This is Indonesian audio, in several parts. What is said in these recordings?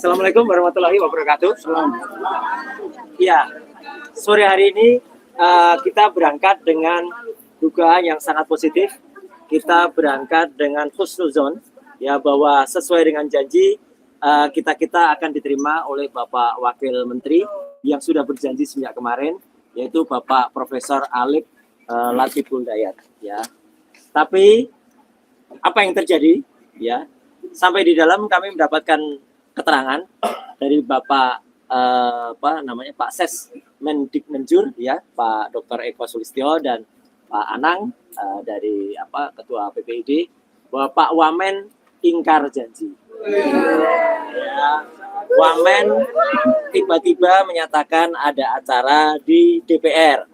Assalamualaikum warahmatullahi wabarakatuh. Ya, sore hari ini kita berangkat dengan dugaan yang sangat positif. Kita berangkat dengan husnuzon, ya, bahwa sesuai dengan janji kita akan diterima oleh Bapak Wakil Menteri yang sudah berjanji sejak kemarin, yaitu Bapak Profesor Alif Latiful Dayat. Ya, tapi apa yang terjadi? Ya, sampai di dalam kami mendapatkan keterangan dari Bapak Pak Ses Mendikmenjur, ya, Pak Dr. Eko Sulistyo dan Pak Anang dari Ketua PPID, bahwa Pak Wamen ingkar janji. Ya, Wamen tiba-tiba menyatakan ada acara di DPR,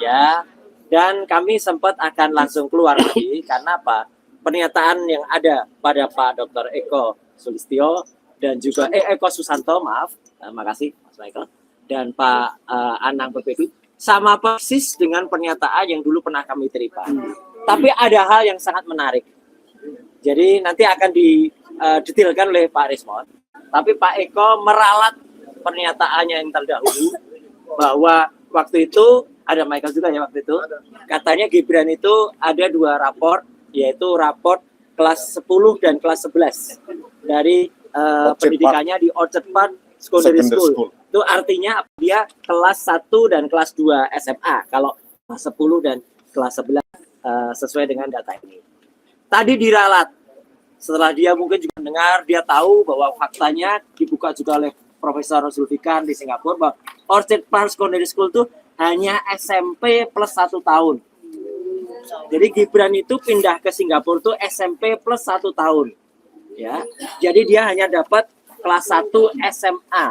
ya, dan kami sempat akan langsung keluar lagi karena apa? Pernyataan yang ada pada Pak Dr. Eko Sulistyo dan juga Eko Susanto, maaf, makasih Mas Michael, dan Pak Anang PPD sama persis dengan pernyataan yang dulu pernah kami terima. Tapi ada hal yang sangat menarik. Jadi nanti akan didetailkan oleh Pak Rismond. Tapi Pak Eko meralat pernyataannya yang terdahulu bahwa waktu itu ada Michael juga ya waktu itu. Katanya Gibran itu ada 2 raport, yaitu raport kelas 10 dan kelas 11 dari pendidikannya di Orchard Park Secondary School. Itu artinya dia kelas 1 dan kelas 2 SMA, kalau kelas 10 dan kelas 11 sesuai dengan data ini. Tadi diralat, setelah dia mungkin juga mendengar, dia tahu bahwa faktanya dibuka juga oleh Profesor Zulfikar di Singapura, bahwa Orchard Park Secondary School itu hanya SMP plus 1 tahun. Jadi Gibran itu pindah ke Singapura tuh SMP plus 1 tahun. Ya. Jadi dia hanya dapat kelas 1 SMA.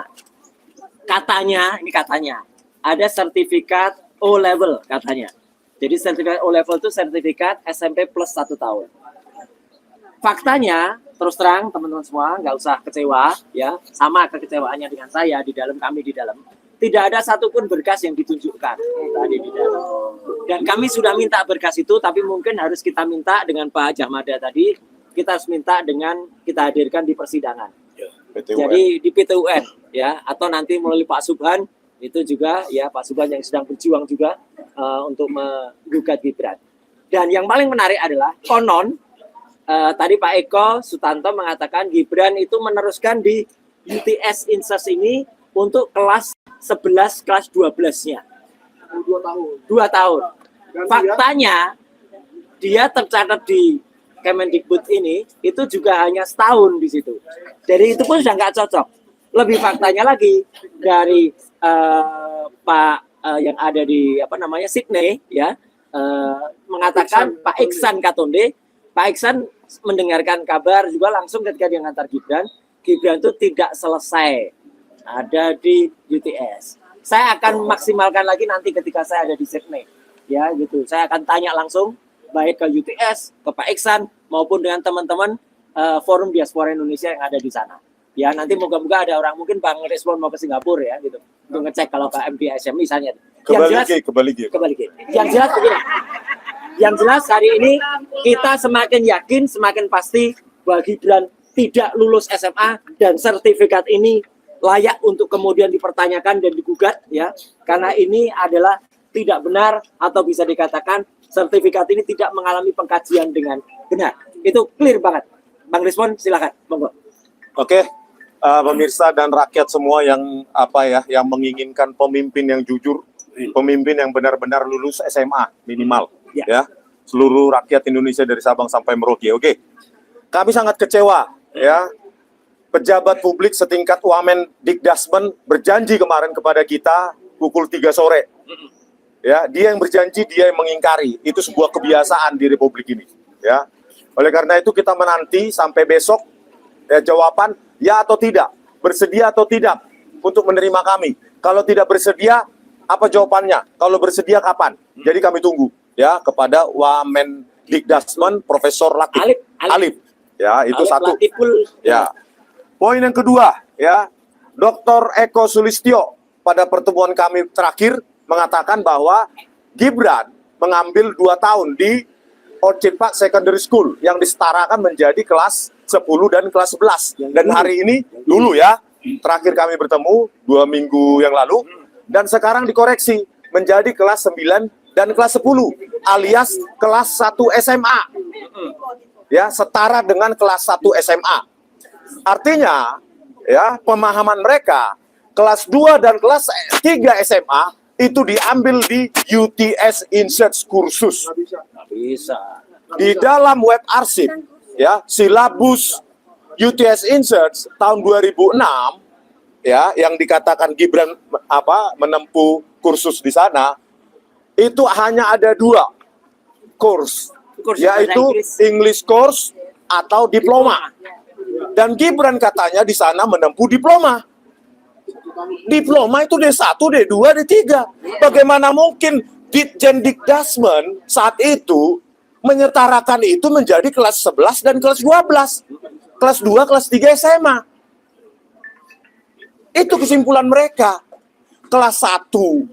Katanya, ini katanya, ada sertifikat O level katanya. Jadi sertifikat O level itu sertifikat SMP plus 1 tahun. Faktanya, terus terang teman-teman semua, nggak usah kecewa, ya, sama kekecewaannya dengan saya kami di dalam. Tidak ada satupun berkas yang ditunjukkan tadi di dalam. Dan kami sudah minta berkas itu, tapi mungkin harus kita minta dengan Pak Jahmada tadi, kita harus minta dengan kita hadirkan di persidangan. Ya, jadi di PT UN, ya, atau nanti melalui Pak Subhan, itu juga, ya, Pak Subhan yang sedang berjuang juga untuk menggugat Gibran. Dan yang paling menarik adalah konon, tadi Pak Eko Sutanto mengatakan Gibran itu meneruskan di UTS Inses ini untuk kelas 11, kelas 12-nya. 2 tahun. Faktanya, dia tercatat di Kemendikbud ini, itu juga hanya setahun di situ. Jadi itu pun sudah nggak cocok. Lebih faktanya lagi, dari Pak yang ada di, Sydney, ya, mengatakan Pak Iksan Katonde, Pak Iksan mendengarkan kabar juga langsung ketika dia ngantar Gibran itu tidak selesai ada di UTS. Saya akan maksimalkan lagi nanti ketika saya ada di Sydney, ya, gitu. Saya akan tanya langsung baik ke UTS, ke Pak Iksan maupun dengan teman-teman Forum Diaspora Indonesia yang ada di sana. Ya, nanti moga-moga ada orang, mungkin Bang Respon mau ke Singapura, ya, gitu, untuk ngecek kalau ke MPSM misalnya. Kembali. Yang jelas begini. Yang jelas hari ini kita semakin yakin, semakin pasti bahwa Gibran tidak lulus SMA dan sertifikat ini layak untuk kemudian dipertanyakan dan digugat, ya, karena ini adalah tidak benar atau bisa dikatakan sertifikat ini tidak mengalami pengkajian dengan benar. Itu clear banget. Bang Rismon, silakan, monggo. Oke, pemirsa dan rakyat semua yang yang menginginkan pemimpin yang jujur, pemimpin yang benar-benar lulus SMA minimal, ya, seluruh rakyat Indonesia dari Sabang sampai Merauke. Oke, kami sangat kecewa, ya. Pejabat publik setingkat Wamen Dikdasmen berjanji kemarin kepada kita pukul 3 sore. Ya, dia yang berjanji, dia yang mengingkari. Itu sebuah kebiasaan di Republik ini, ya. Oleh karena itu kita menanti sampai besok, ya, jawaban ya atau tidak, bersedia atau tidak untuk menerima kami. Kalau tidak bersedia, apa jawabannya? Kalau bersedia kapan? Jadi kami tunggu, ya, kepada Wamen Dikdasmen Profesor Alif. Ya, itu Alif satu. Ya. Poin yang kedua, ya, Dr. Eko Sulistyo pada pertemuan kami terakhir mengatakan bahwa Gibran mengambil 2 tahun di Ojek Pak Secondary School yang disetarakan menjadi kelas 10 dan kelas 11. Dan hari ini dulu ya, terakhir kami bertemu 2 minggu yang lalu, dan sekarang dikoreksi menjadi kelas 9 dan kelas 10 alias kelas 1 SMA. Ya, setara dengan kelas 1 SMA. Artinya, ya, pemahaman mereka kelas 2 dan kelas 3 SMA itu diambil di UTS Insights kursus. Bisa. Di dalam web arsip, ya, silabus UTS Insights tahun 2006, ya, yang dikatakan Gibran menempuh kursus di sana, itu hanya ada 2 course, yaitu English course atau diploma. Dan Gibran katanya di sana menempuh diploma. Diploma itu D1, D2, D3. Bagaimana mungkin Ditjen Dikdasmen saat itu menyetarakan itu menjadi kelas 11 dan kelas 12. Kelas 2, kelas 3 SMA. Itu kesimpulan mereka. Kelas 1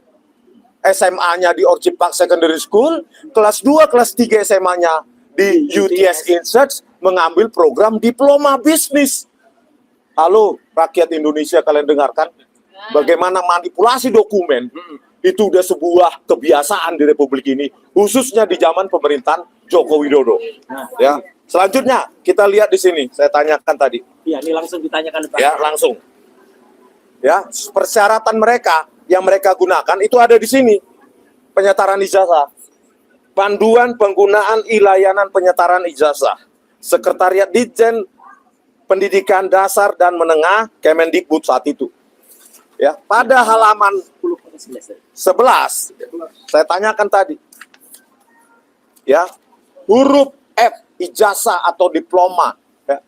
SMA-nya di Orchid Park Secondary School, kelas 2, kelas 3 SMA-nya di UTS Insights mengambil program diploma bisnis. Halo, rakyat Indonesia, kalian dengarkan? Bagaimana manipulasi dokumen itu udah sebuah kebiasaan di Republik ini, khususnya di zaman pemerintahan Joko Widodo. Ya, selanjutnya kita lihat di sini. Saya tanyakan tadi. Iya, ini langsung ditanyakan Pak. Ya, langsung. Ya, persyaratan mereka yang mereka gunakan itu ada di sini. Penyetaran ijazah, panduan penggunaan layanan penyetaran ijazah, Sekretariat Ditjen Pendidikan Dasar dan Menengah Kemendikbud saat itu. Ya, pada halaman 11 saya tanyakan tadi. Ya, huruf F ijazah atau diploma, ya,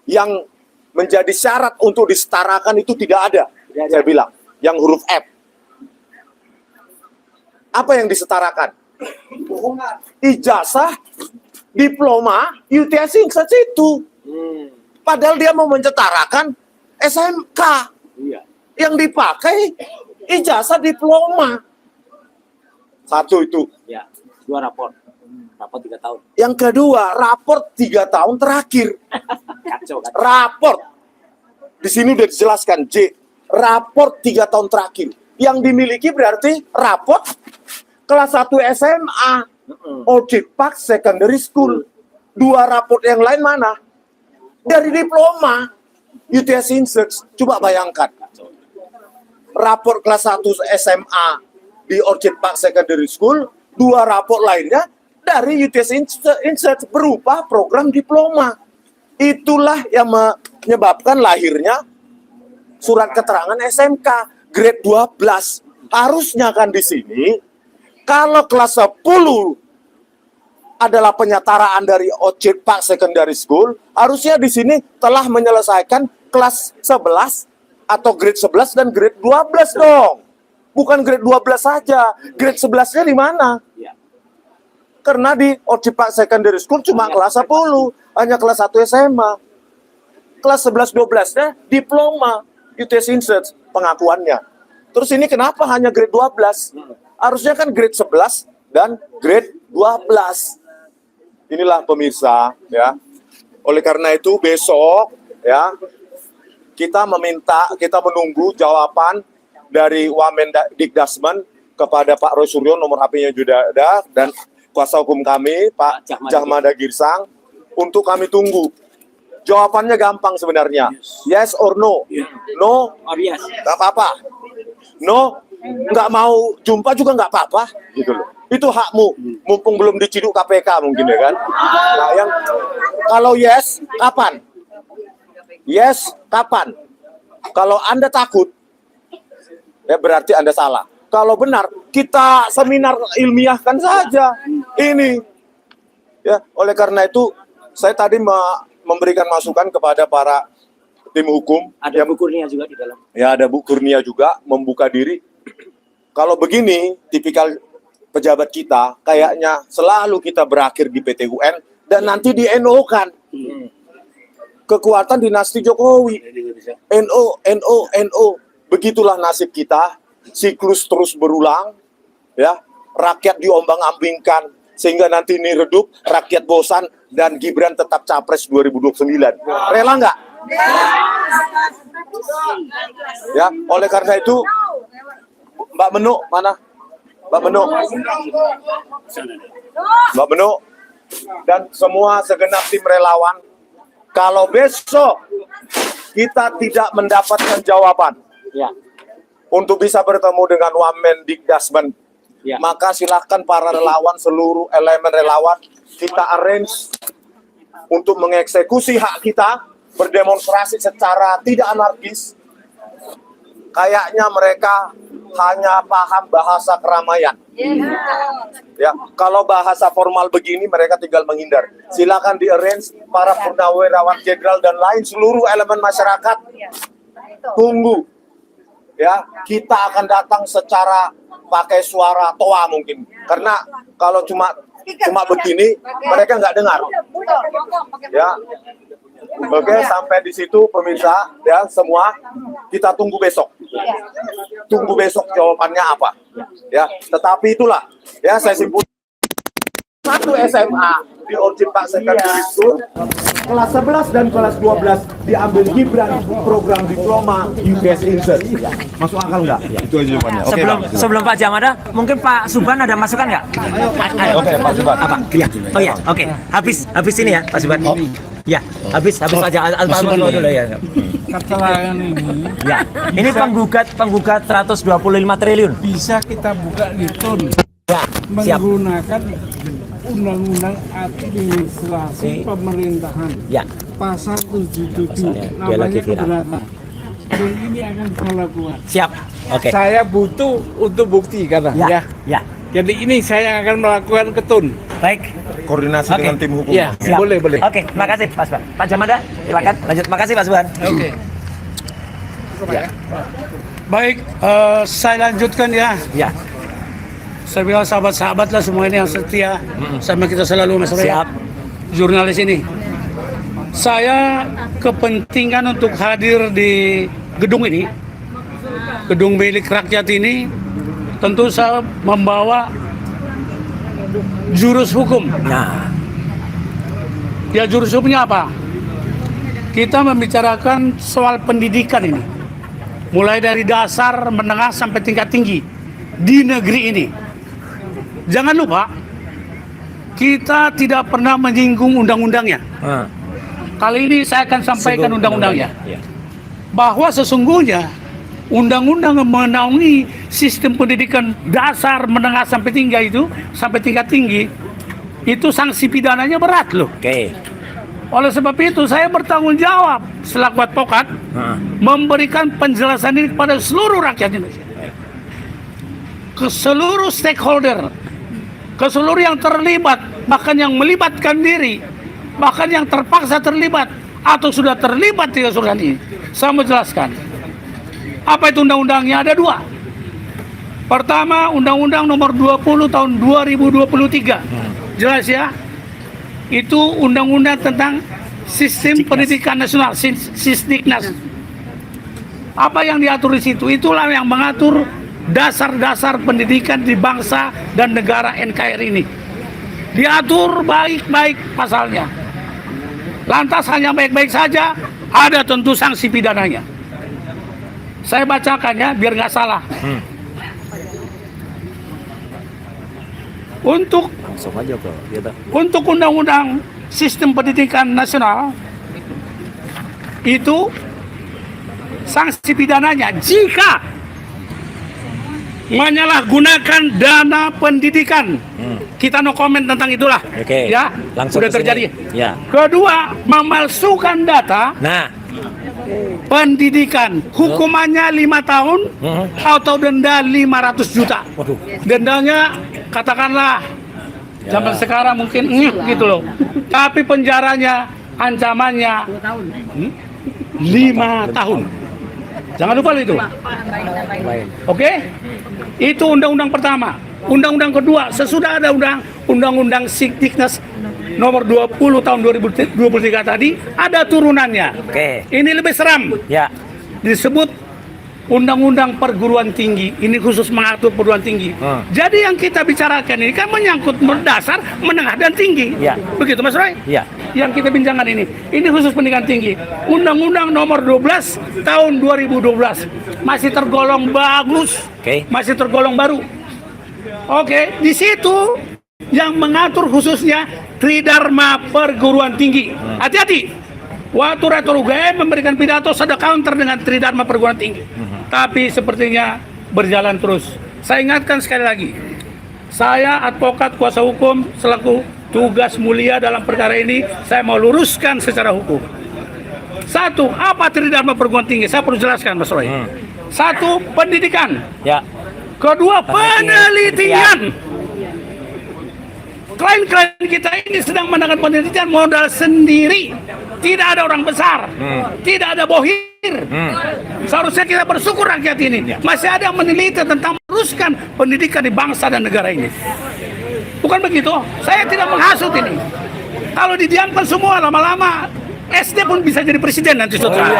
yang menjadi syarat untuk disetarakan itu tidak ada. Saya bilang, yang huruf F. Apa yang disetarakan? Ijazah, diploma, UTS Insights itu. Padahal dia mau menyetarakan SMK. Iya. Yang dipakai ijazah diploma. Satu itu. Ya, 2 rapor. Rapor 3 tahun. Yang kedua, raport 3 tahun terakhir. Kacau kan? Raport. Di sini udah dijelaskan, J. Raport 3 tahun terakhir. Yang dimiliki berarti raport kelas 1 SMA. Ojek Park Secondary School. 2 raport yang lain mana? Dari diploma. UTS Insights. Coba bayangkan. Raport kelas 1 SMA di Orchid Park Secondary School, 2 raport lainnya dari UTS Insights berupa program diploma. Itulah yang menyebabkan lahirnya surat keterangan SMK grade 12. Harusnya kan di sini, kalau kelas 10 adalah penyetaraan dari Orchid Park Secondary School, harusnya di sini telah menyelesaikan kelas 11 atau grade 11 dan grade 12 dong. Bukan grade 12 saja. Grade 11-nya di mana? Ya. Karena di Orchid Park Secondary School cuma kelas 10, hanya kelas 1 SMA. Kelas 11 12-nya diploma UTS Insights pengakuannya. Terus ini kenapa hanya grade 12? Harusnya kan grade 11 dan grade 12. Inilah pemirsa, ya. Oleh karena itu besok, ya, kita menunggu jawaban dari Wamen Dikdasmen kepada Pak Roy Suryo, nomor HP-nya juga ada, dan kuasa hukum kami, Pak Jahmada Girsang, untuk kami tunggu. Jawabannya gampang sebenarnya. Yes or no? No, yes. nggak apa-apa. No, nggak mau jumpa juga nggak apa-apa. Gitu loh. Itu hakmu, mumpung belum diciduk KPK mungkin ya kan. Nah, yang kalau yes, kapan? Yes, kapan? Kalau Anda takut, ya berarti Anda salah. Kalau benar, kita seminar ilmiahkan saja ini. Ya, oleh karena itu, saya tadi memberikan masukan kepada para tim hukum. Ada Bu Kurnia juga di dalam. Ya, ada Bu Kurnia juga membuka diri. Kalau begini, tipikal pejabat kita, kayaknya selalu kita berakhir di PT UN dan nanti di NO kan. Kekuatan dinasti Jokowi. NO. Begitulah nasib kita. Siklus terus berulang. Ya, rakyat diombang-ambingkan sehingga nanti ini redup, rakyat bosan, dan Gibran tetap capres 2029. Rela nggak? Ya, oleh karena itu, Mbak Menu, mana? Mbak Menu. Mbak Menu, dan semua segenap tim relawan, kalau besok kita tidak mendapatkan jawaban Ya. untuk bisa bertemu dengan Wamen Dikdasmen, Ya. maka silakan para relawan, seluruh elemen relawan, kita arrange untuk mengeksekusi hak kita, berdemonstrasi secara tidak anarkis. Kayaknya mereka hanya paham bahasa keramaian. Ya, kalau bahasa formal begini mereka tinggal menghindar. Silakan di-arrange para purnawirawan jenderal dan lain seluruh elemen masyarakat. Tunggu. Ya, kita akan datang secara pakai suara toa mungkin. Karena kalau cuma begini mereka nggak dengar. Ya. Oke, sampai di situ pemirsa ya semua, kita tunggu besok. Tunggu besok jawabannya apa. Ya, tetapi itulah ya saya simpulkan. Satu SMA di Orchid Park Secondary School, kelas 11 dan kelas 12 diambil Gibran program diploma UKS Insert. Masuk akal nggak? Itu aja jawabannya. Oke, Sebelum Pak Jamada, mungkin Pak Suban ada masukan nggak? Oke, Pak Suban. Apa? Iya. Oh ya, oke. Habis ini ya, Pak Suban. Ya, habis aja dulu ya. Keterangan ini Ya, ini penggugat 125 triliun. bisa kita buka di tun Ya, siap. menggunakan Undang-Undang Administrasi Pemerintahan Ya, pasal 77 Dia namanya lagi viral. keberatan. Dan ini akan saya lakukan. siap. Oke. Saya butuh untuk bukti karena ya. Ya. Jadi ini saya akan melakukan ketun. Baik. Koordinasi Oke. dengan tim hukum. Ya, Siap. boleh. Oke, makasih Pak Suban. Pak Jamada, silakan lanjut. Makasih Pak Suban. Oke. Baik, saya lanjutkan ya. Ya, Saya bilang sahabat-sahabat lah semua ini yang setia sama kita selalu Mas Ray. siap. Jurnalis ini. Saya kepentingan untuk hadir di gedung ini, gedung milik rakyat ini, tentu saya membawa jurus hukum. Nah, Ya jurus hukumnya apa? Kita membicarakan soal pendidikan ini. Mulai dari dasar, menengah, sampai tingkat tinggi di negeri ini. Jangan lupa, kita tidak pernah menyinggung undang-undangnya. Kali ini saya akan sampaikan undang-undangnya. Ya. Bahwa sesungguhnya undang-undang yang menaungi sistem pendidikan dasar, menengah, sampai tinggi sampai tingkat tinggi, itu sanksi pidananya berat loh. Oke. Oleh sebab itu saya bertanggung jawab selaku advokat memberikan penjelasan ini kepada seluruh rakyat Indonesia, ke seluruh stakeholder, ke seluruh yang terlibat, bahkan yang melibatkan diri, bahkan yang terpaksa terlibat atau sudah terlibat di urusan ini. Saya menjelaskan apa itu undang-undangnya. Ada dua. Pertama, Undang-Undang Nomor 20 Tahun 2023. Jelas ya? Itu undang-undang tentang sistem pendidikan nasional, Sisdiknas. Apa yang diatur di situ? Itulah yang mengatur dasar-dasar pendidikan di bangsa dan negara NKRI ini. Diatur baik-baik pasalnya. Lantas hanya baik-baik saja, ada tentu sanksi pidananya. Saya bacakannya biar nggak salah. Untuk Undang-Undang Sistem Pendidikan Nasional itu sanksi pidananya jika menyalahgunakan dana pendidikan. Kita no comment tentang itulah. Oke. Ya, Langsung sudah ke sini. terjadi. Ya. Kedua, memalsukan data Nah, pendidikan, hukumannya 5 tahun atau denda 500 juta. waduh. Dendanya katakanlah zaman sekarang mungkin gitu loh. Tapi penjaranya, ancamannya 5 tahun. Jangan lupa itu. Oke? Itu undang-undang pertama. Undang-undang kedua, sesudah ada undang-undang Sisdiknas nomor 20 tahun 2023 tadi, ada turunannya. Oke. Ini lebih seram. Ya. Disebut undang-undang perguruan tinggi ini khusus mengatur perguruan tinggi. Jadi yang kita bicarakan ini kan menyangkut dasar, menengah dan tinggi. Ya. Begitu Mas Roy? Iya. Yang kita bincangkan ini khusus pendidikan tinggi. Undang-undang nomor 12 tahun 2012 masih tergolong bagus. Oke. Masih tergolong baru. Oke, di situ yang mengatur khususnya Tridharma perguruan tinggi. Hati-hati. Waktu Rektor UGM memberikan pidato ada counter dengan Tridharma perguruan tinggi. Tapi sepertinya berjalan terus. Saya ingatkan sekali lagi, saya advokat kuasa hukum selaku tugas mulia dalam perkara ini, saya mau luruskan secara hukum. Satu, apa Tridharma perguruan tinggi? Saya perlu jelaskan, Mas Roy. Satu, pendidikan. Ya. Kedua, penelitian. Klien-klien kita ini sedang menangani penelitian modal sendiri. Tidak ada orang besar. Tidak ada bohir. Seharusnya kita bersyukur rakyat ini. Masih ada yang meneliti tentang meneruskan pendidikan di bangsa dan negara ini. Bukan begitu? Saya tidak menghasut ini. Kalau didiamkan semua lama-lama, SD pun bisa jadi presiden nanti suatu saat.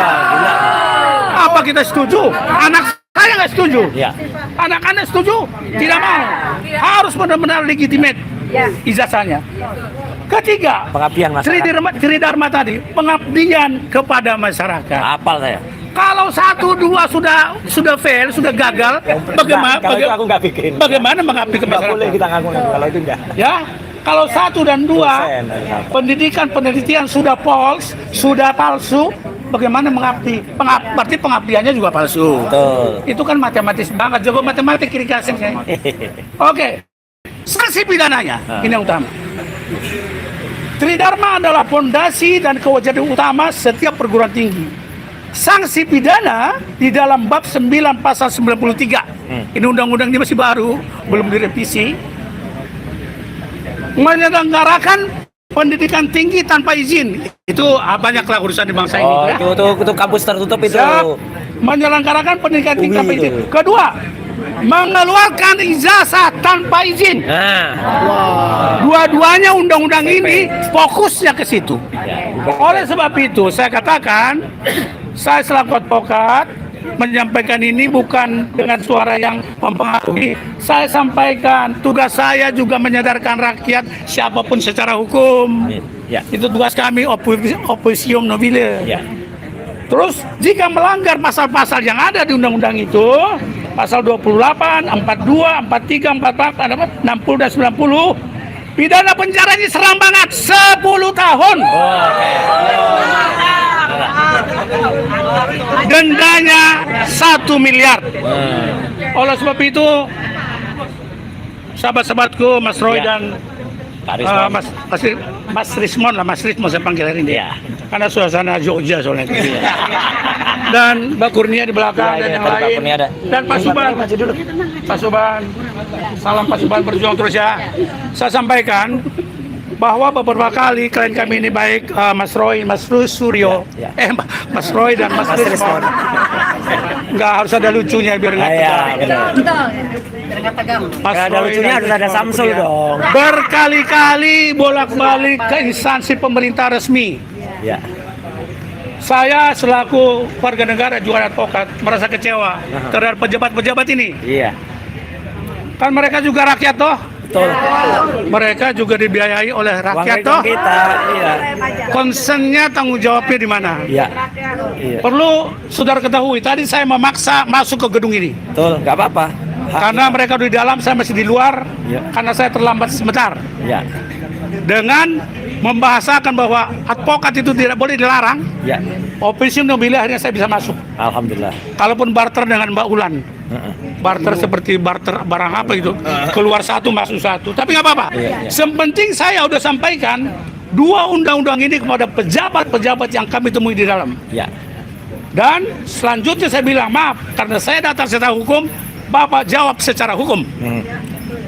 Apa kita setuju? Anak saya nggak setuju. Anak-anak setuju? Tidak mau. Harus benar-benar legitimate ijazahnya. Ketiga, Pengabdian masyarakat. Tridharma tadi, pengabdian kepada masyarakat. Hafal saya. Kalau 1, 2 sudah fail, sudah gagal, bagaimana? Kalau itu aku nggak bikin. Bagaimana mengabdi ke Nggak boleh masyarakat? kita ngaku kalau itu enggak. Ya, kalau 1 dan 2 Dosen, pendidikan penelitian sudah false, sudah palsu, bagaimana mengabdi? Berarti pengabdiannya juga palsu. Betul. Itu kan matematis banget, jago matematik kiri kasih saya. Oke, sanksi pidananya ini yang utama. Tridharma adalah fondasi dan kewajiban utama setiap perguruan tinggi. Sanksi pidana di dalam bab 9 pasal 93. Ini undang-undang ini masih baru, belum direvisi. Menyelenggarakan pendidikan tinggi tanpa izin. Itu banyaklah urusan di bangsa ini. Oh, Ya. itu kampus tertutup itu. Siap. Menyelenggarakan pendidikan tinggi tanpa Wih, izin. itu. Kedua, mengeluarkan ijazah tanpa izin. Nah, Dua-duanya undang-undang ini fokusnya ke situ. Oleh sebab itu, saya katakan, saya selaku advokat menyampaikan ini bukan dengan suara yang mempengaruhi. Saya sampaikan, tugas saya juga menyadarkan rakyat siapapun secara hukum. Ya. Itu tugas kami, opposium nobile. Ya. Terus jika melanggar pasal-pasal yang ada di undang-undang itu, pasal 28, 42, 43, 44, 60 dan 90, pidana penjara ini seram banget, 10 tahun. Dendanya 1 miliar. Oleh sebab itu, sahabat-sahabatku, Mas Roy dan Mas Rismon saya panggil hari ini. Ya. Karena suasana Jogja soalnya. Dan Mbak Kurnia di belakang dan yang Pak lain. Kurnia ada. Dan Pak Suban. Pak Suban. Salam Pak Suban, berjuang terus ya. Saya sampaikan bahwa beberapa kali klien kami ini baik Mas Roy, Mas Suryo, Ya. Mas Roy dan Mas Rismon. Nggak harus ada lucunya biar nggak Iya, tegang. benar. Mas Kalau ada Roy lucunya dan harus ada Rismon Samsul Kurnia. dong. Berkali-kali bolak-balik ke instansi pemerintah resmi. Ya. Saya selaku warga negara juga advokat merasa kecewa terhadap pejabat-pejabat ini. Iya. Kan mereka juga rakyat toh. Betul. Mereka juga dibiayai oleh rakyat Uang toh. kita. Iya. Concernnya tanggung jawabnya di mana? Iya. Iya. Perlu saudara ketahui, tadi saya memaksa masuk ke gedung ini. Betul, nggak apa-apa. Hak Karena kita. mereka di dalam, saya masih di luar. Iya. Karena saya terlambat sebentar. Ya. Dengan membahasakan bahwa advokat itu tidak boleh dilarang, Ya. opposium nobile akhirnya saya bisa masuk. Alhamdulillah. Kalaupun barter dengan Mbak Ulan. Barter seperti barter barang apa gitu, keluar satu masuk satu, tapi nggak apa-apa. Iya. Yang penting saya udah sampaikan 2 undang-undang ini kepada pejabat-pejabat yang kami temui di dalam. Ya. Dan selanjutnya saya bilang maaf karena saya datang secara hukum, Bapak jawab secara hukum.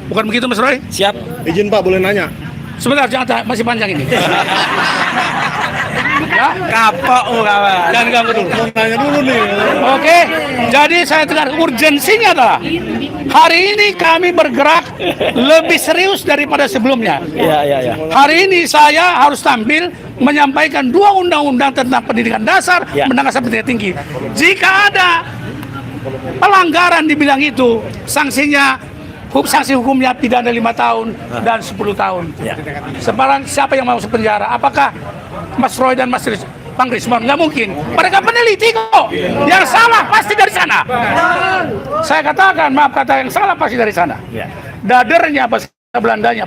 Bukan begitu Mas Roy? Siap. Izin Pak, boleh nanya? Sebentar, jangan masih panjang ini. Ya, Kapok kawan. jangan ganggu dulu. Mau nanya dulu nih. Oke, jadi saya tegar urgensinya adalah hari ini kami bergerak lebih serius daripada sebelumnya. Iya, iya, iya. Hari ini saya harus tampil menyampaikan 2 undang-undang tentang pendidikan dasar, Ya. menengah sampai pendidikan tinggi. Jika ada pelanggaran dibilang itu, sanksinya sanksi hukumnya pidana 5 tahun dan 10 tahun. Ya. Sekarang siapa yang mau masuk penjara? Apakah Mas Roy dan Bang Rismon? Nggak mungkin. Mereka peneliti kok. Yang salah pasti dari sana. Saya katakan, maaf kata yang salah pasti dari sana. Ya. Dadernya bahasa Belandanya.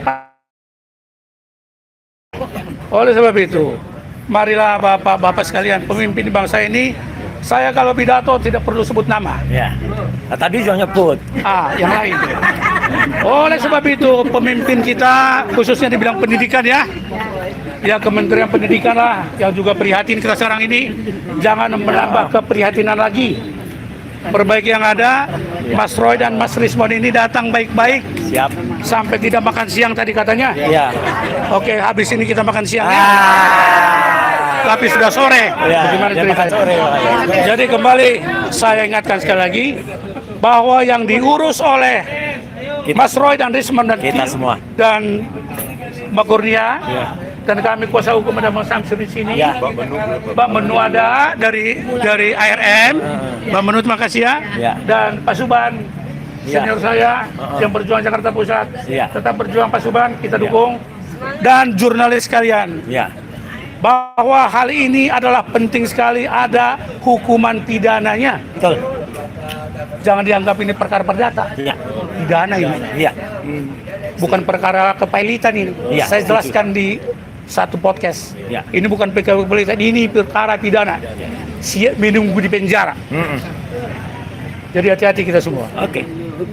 Oleh sebab itu, marilah bapak-bapak sekalian, pemimpin bangsa ini, saya kalau pidato tidak perlu sebut nama. Ya. Nah, tadi sudah nyebut. Yang lain. Oleh sebab itu, pemimpin kita, khususnya di bidang pendidikan ya Kementerian Pendidikan lah, yang juga prihatin kita sekarang ini, jangan menambah keprihatinan lagi. Perbaiki yang ada, Mas Roy dan Mas Rismon ini datang baik-baik. Siap. Sampai tidak makan siang tadi katanya. Ya. Oke, habis ini kita makan siang ya. Tapi sudah sore. Ya. Bagaimana Dia makan ceritanya? sore, Pak, ya. Jadi kembali saya ingatkan sekali lagi bahwa yang diurus oleh Mas Roy dan Rismon dan Kita semua. dan Mbak Kurnia Ya. dan kami kuasa hukum ada Bang Samsur di sini. Ya. Mbak Menu ada dari ARM. Mbak Menu terima kasih ya. Ya. Dan Pak Suban Ya. senior saya yang berjuang Jakarta Pusat. Ya. Tetap berjuang Pak Suban, kita dukung. Dan jurnalis sekalian, Ya. bahwa hal ini adalah penting sekali, ada hukuman pidananya. Betul. Jangan dianggap ini perkara perdata. Ya. Pidana ini. Ya. Bukan perkara kepailitan ini. Iya, Saya setuju. jelaskan di satu podcast. Ya. Ini bukan perkara kepailitan, ini perkara pidana. Siap menunggu di penjara. Jadi hati-hati kita semua. Oke.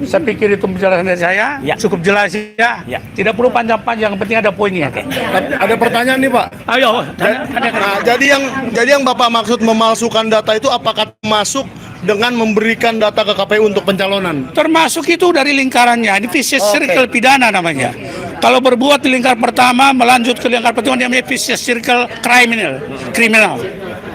Saya pikir itu penjelasan dari saya. Ya. Cukup jelas ya. Ya. Tidak perlu panjang-panjang, yang penting ada poinnya. Ada pertanyaan nih Pak. Ayo, Nah, jadi yang Bapak maksud memalsukan data itu apakah masuk dengan memberikan data ke KPU untuk pencalonan? termasuk itu dari lingkarannya. Ini vicious circle pidana namanya. Kalau berbuat di lingkar pertama, melanjut ke lingkar pertama, namanya vicious circle kriminal.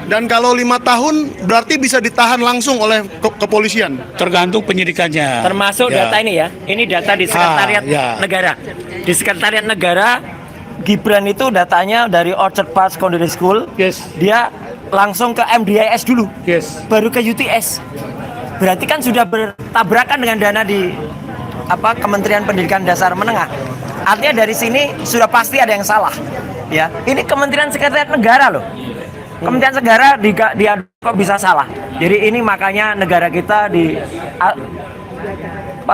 Dan kalau 5 tahun berarti bisa ditahan langsung oleh kepolisian. Tergantung penyidikannya. Termasuk Ya. data ini ya. Ini data di sekretariat ya. negara. Di sekretariat negara, Gibran itu datanya dari Orchard Park Secondary School. Yes. Dia langsung ke MDIS dulu, Yes. baru ke UTS. Berarti kan sudah bertabrakan dengan dana di Kementerian Pendidikan Dasar Menengah. Artinya dari sini sudah pasti ada yang salah. Ya, ini Kementerian Sekretariat Negara loh. Kementerian Negara diadu kok bisa salah. Jadi ini makanya negara kita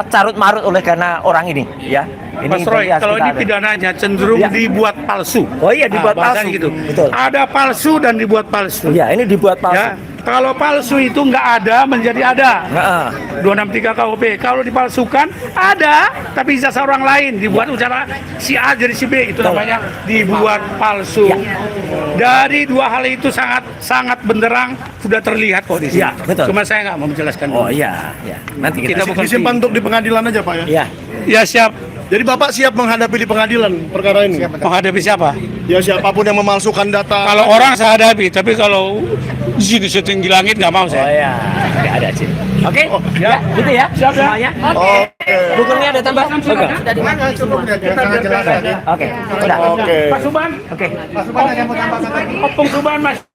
carut marut oleh karena orang ini, ya. Ini Mas Roy, bias kalau kita ini ada. pidananya cenderung Ya. dibuat palsu. Oh iya, dibuat bahasanya palsu. gitu. Betul. Ada palsu dan dibuat palsu. Iya, ini dibuat palsu. Ya, kalau palsu itu nggak ada menjadi ada. Heeh. 263 KUP. Kalau dipalsukan ada, tapi ijazah orang lain dibuat ucara si A jadi si B, itu Betul. namanya dibuat palsu. Ya. Dari dua hal itu sangat benderang sudah terlihat kok di sini. Ya, betul. Cuma saya nggak mau menjelaskan. Oh dulu. iya, ya. Nanti kita. Kita bukan Disimpan untuk di pengadilan aja Pak ya. Iya. Ya siap. Jadi Bapak siap menghadapi di pengadilan perkara ini? Menghadapi siapa? Ya siapapun yang memalsukan data. Kalau orang saya hadapi, tapi kalau jin setinggi langit nggak mau Oh saya. iya, nggak ada sih. Oke, ya, gitu ya. Siap ya? Semuanya. Bukunya ada tambah? Enggak. Oke, udah. Oke. Pak Suban, Oke. Opung Suban Mas.